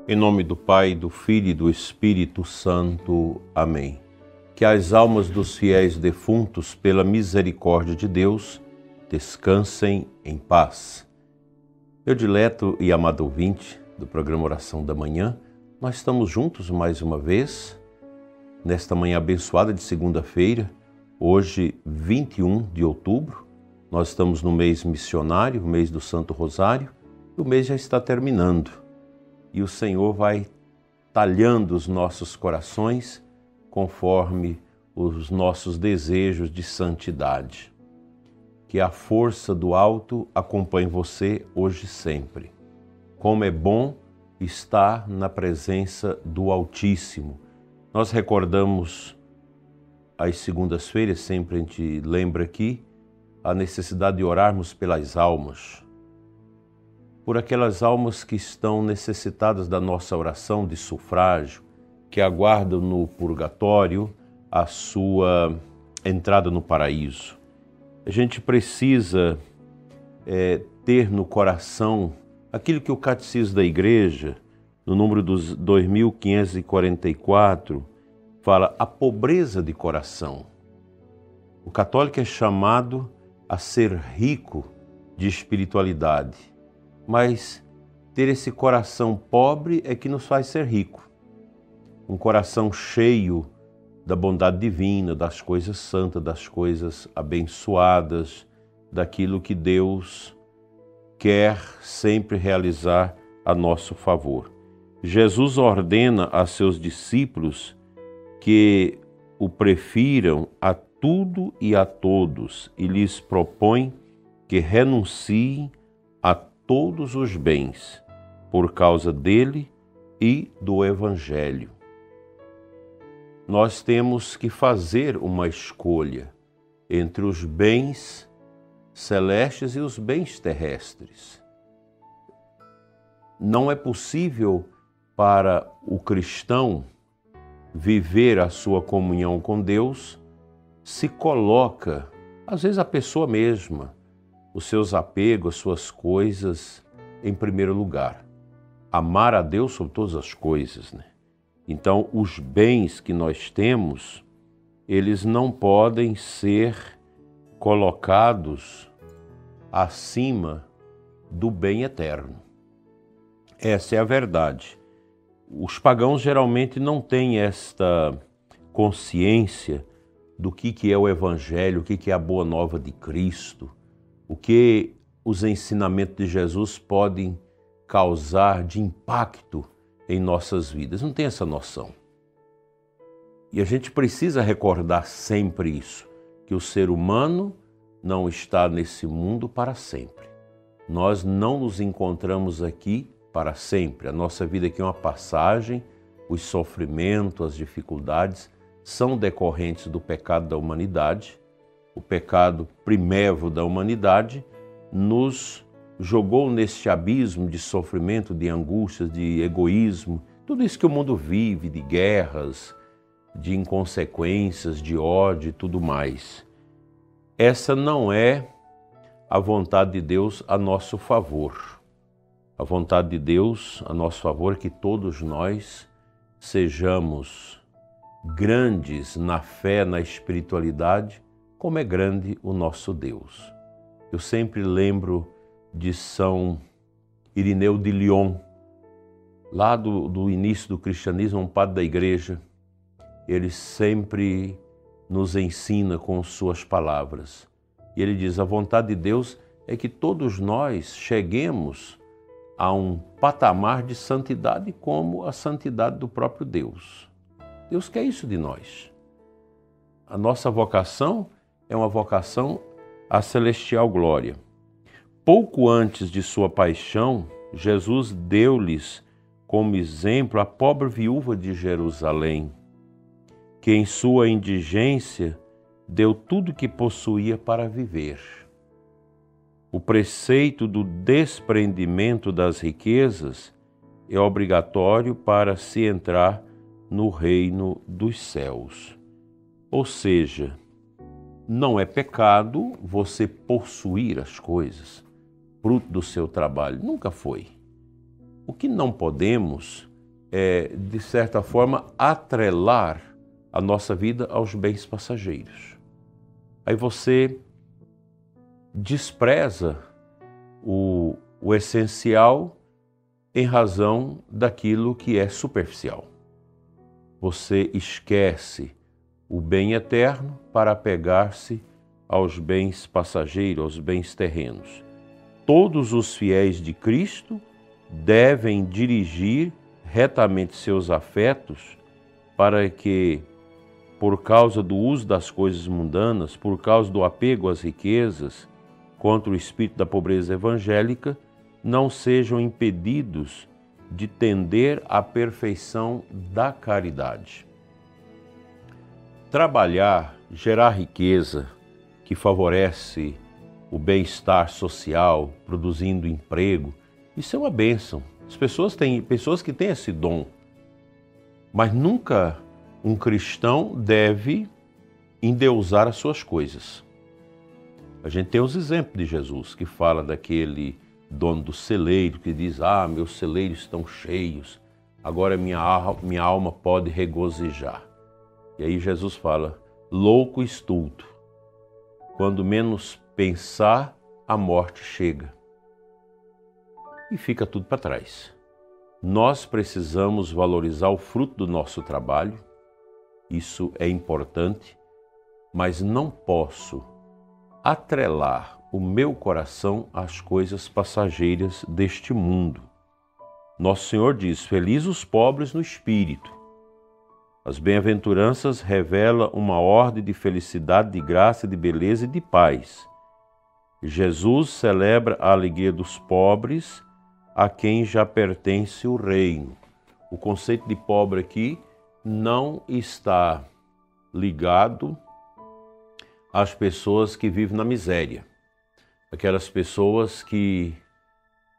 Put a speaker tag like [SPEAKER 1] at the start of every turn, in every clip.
[SPEAKER 1] Em nome do Pai, do Filho e do Espírito Santo. Amém. Que as almas dos fiéis defuntos, pela misericórdia de Deus, descansem em paz. Meu dileto e amado ouvinte do programa Oração da Manhã, nós estamos juntos mais uma vez, nesta manhã abençoada de segunda-feira, hoje 21 de outubro. Nós estamos no mês missionário, o mês do Santo Rosário, e o mês já está terminando. E o Senhor vai talhando os nossos corações conforme os nossos desejos de santidade. Que a força do alto acompanhe você hoje e sempre. Como é bom estar na presença do Altíssimo. Nós recordamos às segundas-feiras, sempre a gente lembra aqui, a necessidade de orarmos pelas almas. Por aquelas almas que estão necessitadas da nossa oração de sufrágio, que aguardam no purgatório a sua entrada no paraíso. A gente precisa ter no coração aquilo que o Catecismo da Igreja, no número dos 2544, fala, a pobreza de coração. O católico é chamado a ser rico de espiritualidade, mas ter esse coração pobre é que nos faz ser rico. Um coração cheio da bondade divina, das coisas santas, das coisas abençoadas, daquilo que Deus quer sempre realizar a nosso favor. Jesus ordena a seus discípulos que o prefiram a tudo e a todos e lhes propõe que renunciem a todos os bens por causa dele e do Evangelho. Nós temos que fazer uma escolha entre os bens celestes e os bens terrestres. Não é possível para o cristão viver a sua comunhão com Deus se coloca, às vezes a pessoa mesma, os seus apegos, as suas coisas em primeiro lugar. Amar a Deus sobre todas as coisas, né? Então, os bens que nós temos, eles não podem ser colocados acima do bem eterno. Essa é a verdade. Os pagãos geralmente não têm esta consciência do que é o Evangelho, o que é a boa nova de Cristo, o que os ensinamentos de Jesus podem causar de impacto em nossas vidas. Não tem essa noção. E a gente precisa recordar sempre isso, que o ser humano não está nesse mundo para sempre. Nós não nos encontramos aqui para sempre. A nossa vida aqui é uma passagem, os sofrimentos, as dificuldades são decorrentes do pecado da humanidade. O pecado primevo da humanidade nos jogou neste abismo de sofrimento, de angústias, de egoísmo, tudo isso que o mundo vive, de guerras, de inconsequências, de ódio e tudo mais. Essa não é a vontade de Deus a nosso favor. A vontade de Deus a nosso favor é que todos nós sejamos grandes na fé, na espiritualidade, como é grande o nosso Deus. Eu sempre lembro de São Irineu de Lyon, lá do início do cristianismo, um padre da igreja. Ele sempre nos ensina com suas palavras. E ele diz, a vontade de Deus é que todos nós cheguemos a um patamar de santidade como a santidade do próprio Deus. Deus quer isso de nós. A nossa vocação é uma vocação à celestial glória. Pouco antes de sua paixão, Jesus deu-lhes como exemplo a pobre viúva de Jerusalém, que em sua indigência deu tudo o que possuía para viver. O preceito do desprendimento das riquezas é obrigatório para se entrar no reino dos céus. Ou seja, não é pecado você possuir as coisas, fruto do seu trabalho. Nunca foi. O que não podemos de certa forma, atrelar a nossa vida aos bens passageiros. Aí você despreza o essencial em razão daquilo que é superficial. Você esquece o bem eterno para apegar-se aos bens passageiros, aos bens terrenos. Todos os fiéis de Cristo devem dirigir retamente seus afetos para que, por causa do uso das coisas mundanas, por causa do apego às riquezas, contra o espírito da pobreza evangélica, não sejam impedidos de tender à perfeição da caridade. Trabalhar, gerar riqueza que favorece o bem-estar social, produzindo emprego, isso é uma bênção. As pessoas que têm esse dom, mas nunca um cristão deve endeusar as suas coisas. A gente tem os exemplos de Jesus, que fala daquele dono do celeiro, que diz, meus celeiros estão cheios, agora minha alma pode regozijar. E aí Jesus fala, louco e estulto, quando menos pensar, a morte chega. E fica tudo para trás. Nós precisamos valorizar o fruto do nosso trabalho, isso é importante, mas não posso atrelar o meu coração às coisas passageiras deste mundo. Nosso Senhor diz, felizes os pobres no espírito. As bem-aventuranças revelam uma ordem de felicidade, de graça, de beleza e de paz. Jesus celebra a alegria dos pobres, a quem já pertence o reino. O conceito de pobre aqui não está ligado às pessoas que vivem na miséria. Aquelas pessoas que,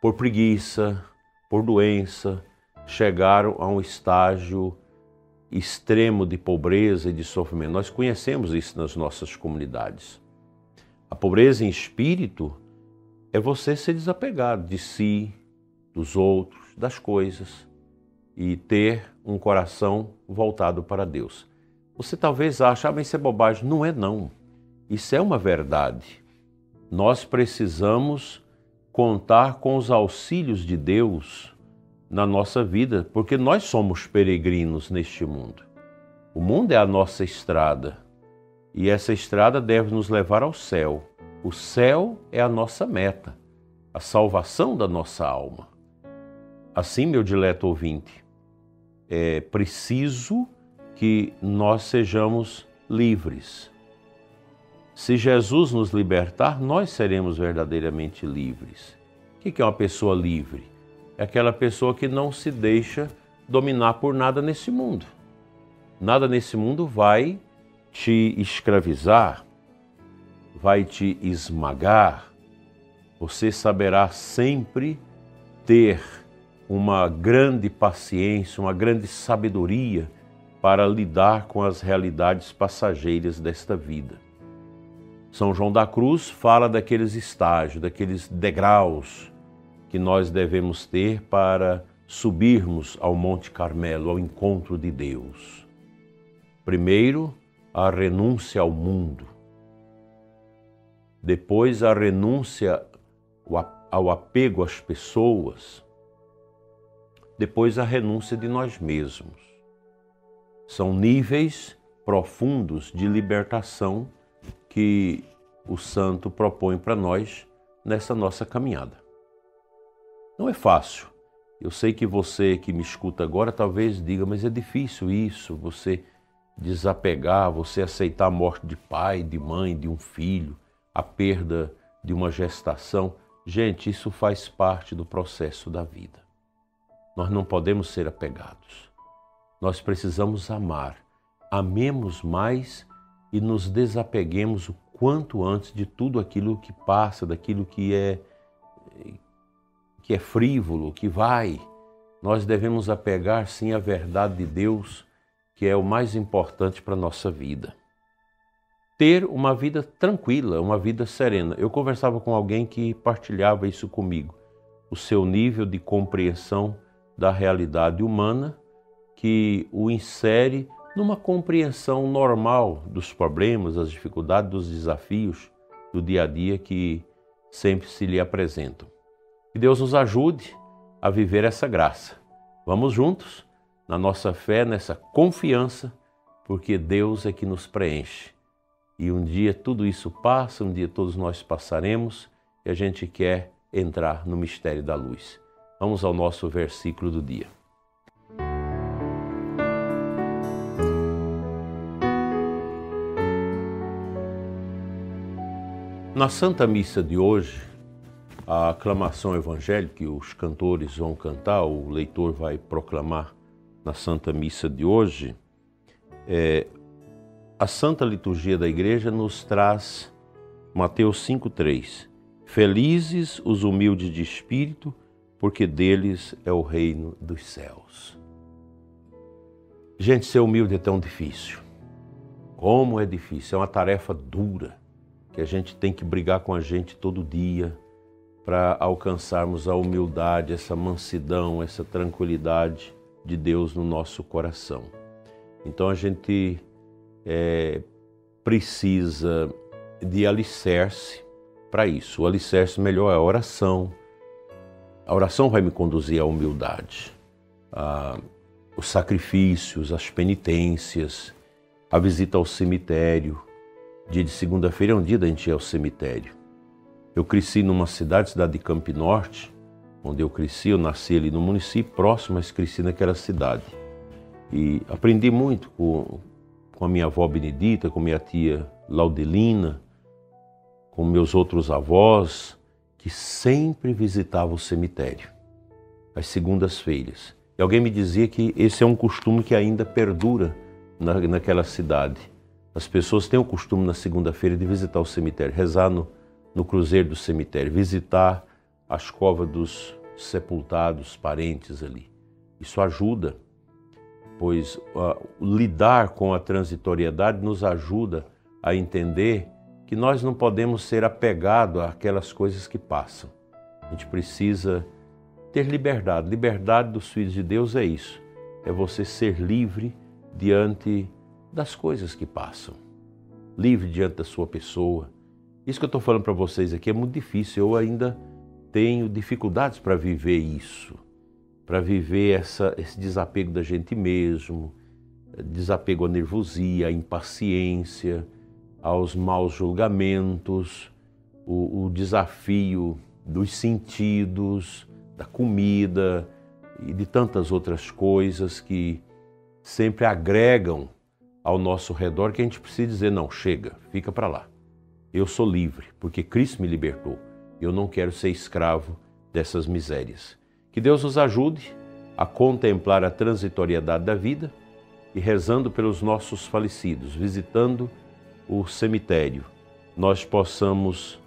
[SPEAKER 1] por preguiça, por doença, chegaram a um estágio extremo de pobreza e de sofrimento. Nós conhecemos isso nas nossas comunidades. A pobreza em espírito é você ser desapegado de si, dos outros, das coisas e ter um coração voltado para Deus. Você talvez ache, mas isso é bobagem. Não é não. Isso é uma verdade. Nós precisamos contar com os auxílios de Deus na nossa vida, porque nós somos peregrinos neste mundo. O mundo é a nossa estrada e essa estrada deve nos levar ao céu. O céu é a nossa meta, a salvação da nossa alma. Assim, meu dileto ouvinte, é preciso que nós sejamos livres. Se Jesus nos libertar, nós seremos verdadeiramente livres. O que é uma pessoa livre? É aquela pessoa que não se deixa dominar por nada nesse mundo. Nada nesse mundo vai te escravizar, vai te esmagar. Você saberá sempre ter uma grande paciência, uma grande sabedoria para lidar com as realidades passageiras desta vida. São João da Cruz fala daqueles estágios, daqueles degraus que nós devemos ter para subirmos ao Monte Carmelo, ao encontro de Deus. Primeiro, a renúncia ao mundo. Depois, a renúncia ao apego às pessoas. Depois, a renúncia de nós mesmos. São níveis profundos de libertação que o santo propõe para nós nessa nossa caminhada. Não é fácil. Eu sei que você que me escuta agora talvez diga, mas é difícil isso, você desapegar, você aceitar a morte de pai, de mãe, de um filho, a perda de uma gestação. Gente, isso faz parte do processo da vida. Nós não podemos ser apegados. Nós precisamos amar. Amemos mais e nos desapeguemos o quanto antes de tudo aquilo que passa, daquilo que é frívolo, que vai. Nós devemos apegar sim à verdade de Deus, que é o mais importante para a nossa vida. Ter uma vida tranquila, uma vida serena. Eu conversava com alguém que partilhava isso comigo. O seu nível de compreensão da realidade humana que o insere numa compreensão normal dos problemas, das dificuldades, dos desafios do dia a dia que sempre se lhe apresentam. Que Deus nos ajude a viver essa graça. Vamos juntos, na nossa fé, nessa confiança, porque Deus é que nos preenche. E um dia tudo isso passa, um dia todos nós passaremos e a gente quer entrar no mistério da luz. Vamos ao nosso versículo do dia. Na Santa Missa de hoje, a aclamação evangélica que os cantores vão cantar, o leitor vai proclamar na Santa Missa de hoje, a Santa Liturgia da Igreja nos traz Mateus 5,3. Felizes os humildes de espírito, porque deles é o reino dos céus. Gente, ser humilde é tão difícil. Como é difícil, é uma tarefa dura, que a gente tem que brigar com a gente todo dia para alcançarmos a humildade, essa mansidão, essa tranquilidade de Deus no nosso coração. Então a gente precisa de alicerce para isso. O alicerce melhor é a oração. A oração vai me conduzir à humildade, os sacrifícios, as penitências, a visita ao cemitério. Dia de segunda-feira é um dia da gente ir ao cemitério. Eu cresci numa cidade de Campo Norte, onde eu cresci, eu nasci ali no município próximo, mas cresci naquela cidade. E aprendi muito com a minha avó Benedita, com minha tia Laudelina, com meus outros avós, que sempre visitavam o cemitério, às segundas-feiras. E alguém me dizia que esse é um costume que ainda perdura naquela cidade. As pessoas têm o costume na segunda-feira de visitar o cemitério, rezar no cruzeiro do cemitério, visitar as covas dos sepultados, parentes ali. Isso ajuda, pois lidar com a transitoriedade nos ajuda a entender que nós não podemos ser apegados àquelas coisas que passam. A gente precisa ter liberdade. Liberdade dos filhos de Deus é isso, é você ser livre diante das coisas que passam, livre diante da sua pessoa. Isso que eu estou falando para vocês aqui é muito difícil, eu ainda tenho dificuldades para viver isso, para viver esse desapego da gente mesmo, desapego à nervosia, à impaciência, aos maus julgamentos, o desafio dos sentidos, da comida e de tantas outras coisas que sempre agregam ao nosso redor, que a gente precisa dizer, não, chega, fica para lá. Eu sou livre, porque Cristo me libertou. Eu não quero ser escravo dessas misérias. Que Deus nos ajude a contemplar a transitoriedade da vida e rezando pelos nossos falecidos, visitando o cemitério, nós possamos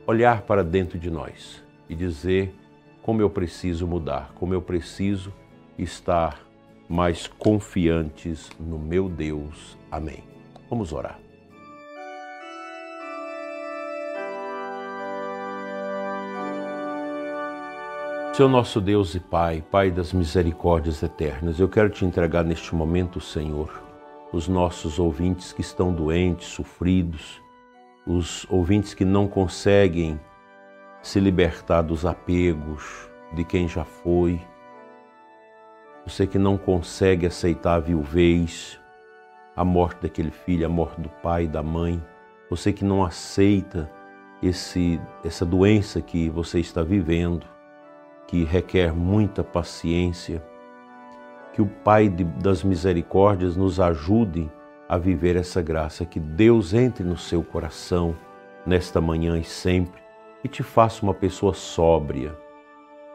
[SPEAKER 1] olhar para dentro de nós e dizer como eu preciso mudar, como eu preciso estar mais confiantes no meu Deus. Amém. Vamos orar. Senhor nosso Deus e Pai, Pai das misericórdias eternas, eu quero te entregar neste momento, Senhor, os nossos ouvintes que estão doentes, sofridos, os ouvintes que não conseguem se libertar dos apegos de quem já foi, você que não consegue aceitar a viuvez, a morte daquele filho, a morte do pai e da mãe, você que não aceita essa doença que você está vivendo, que requer muita paciência, que o Pai das misericórdias nos ajude a viver essa graça, que Deus entre no seu coração nesta manhã e sempre e te faça uma pessoa sóbria,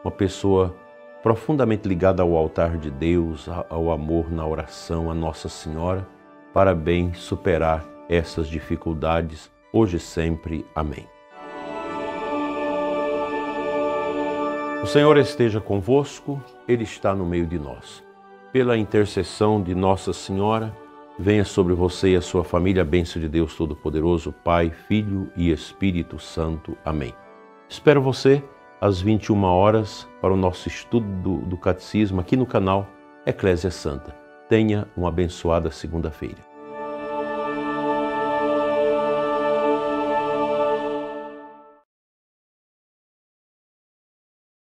[SPEAKER 1] uma pessoa profundamente ligada ao altar de Deus, ao amor na oração, a Nossa Senhora, para bem superar essas dificuldades, hoje e sempre. Amém. O Senhor esteja convosco, Ele está no meio de nós. Pela intercessão de Nossa Senhora, venha sobre você e a sua família a bênção de Deus Todo-Poderoso, Pai, Filho e Espírito Santo. Amém. Espero você às 21 horas para o nosso estudo do Catecismo aqui no canal Eclésia Santa. Tenha uma abençoada segunda-feira.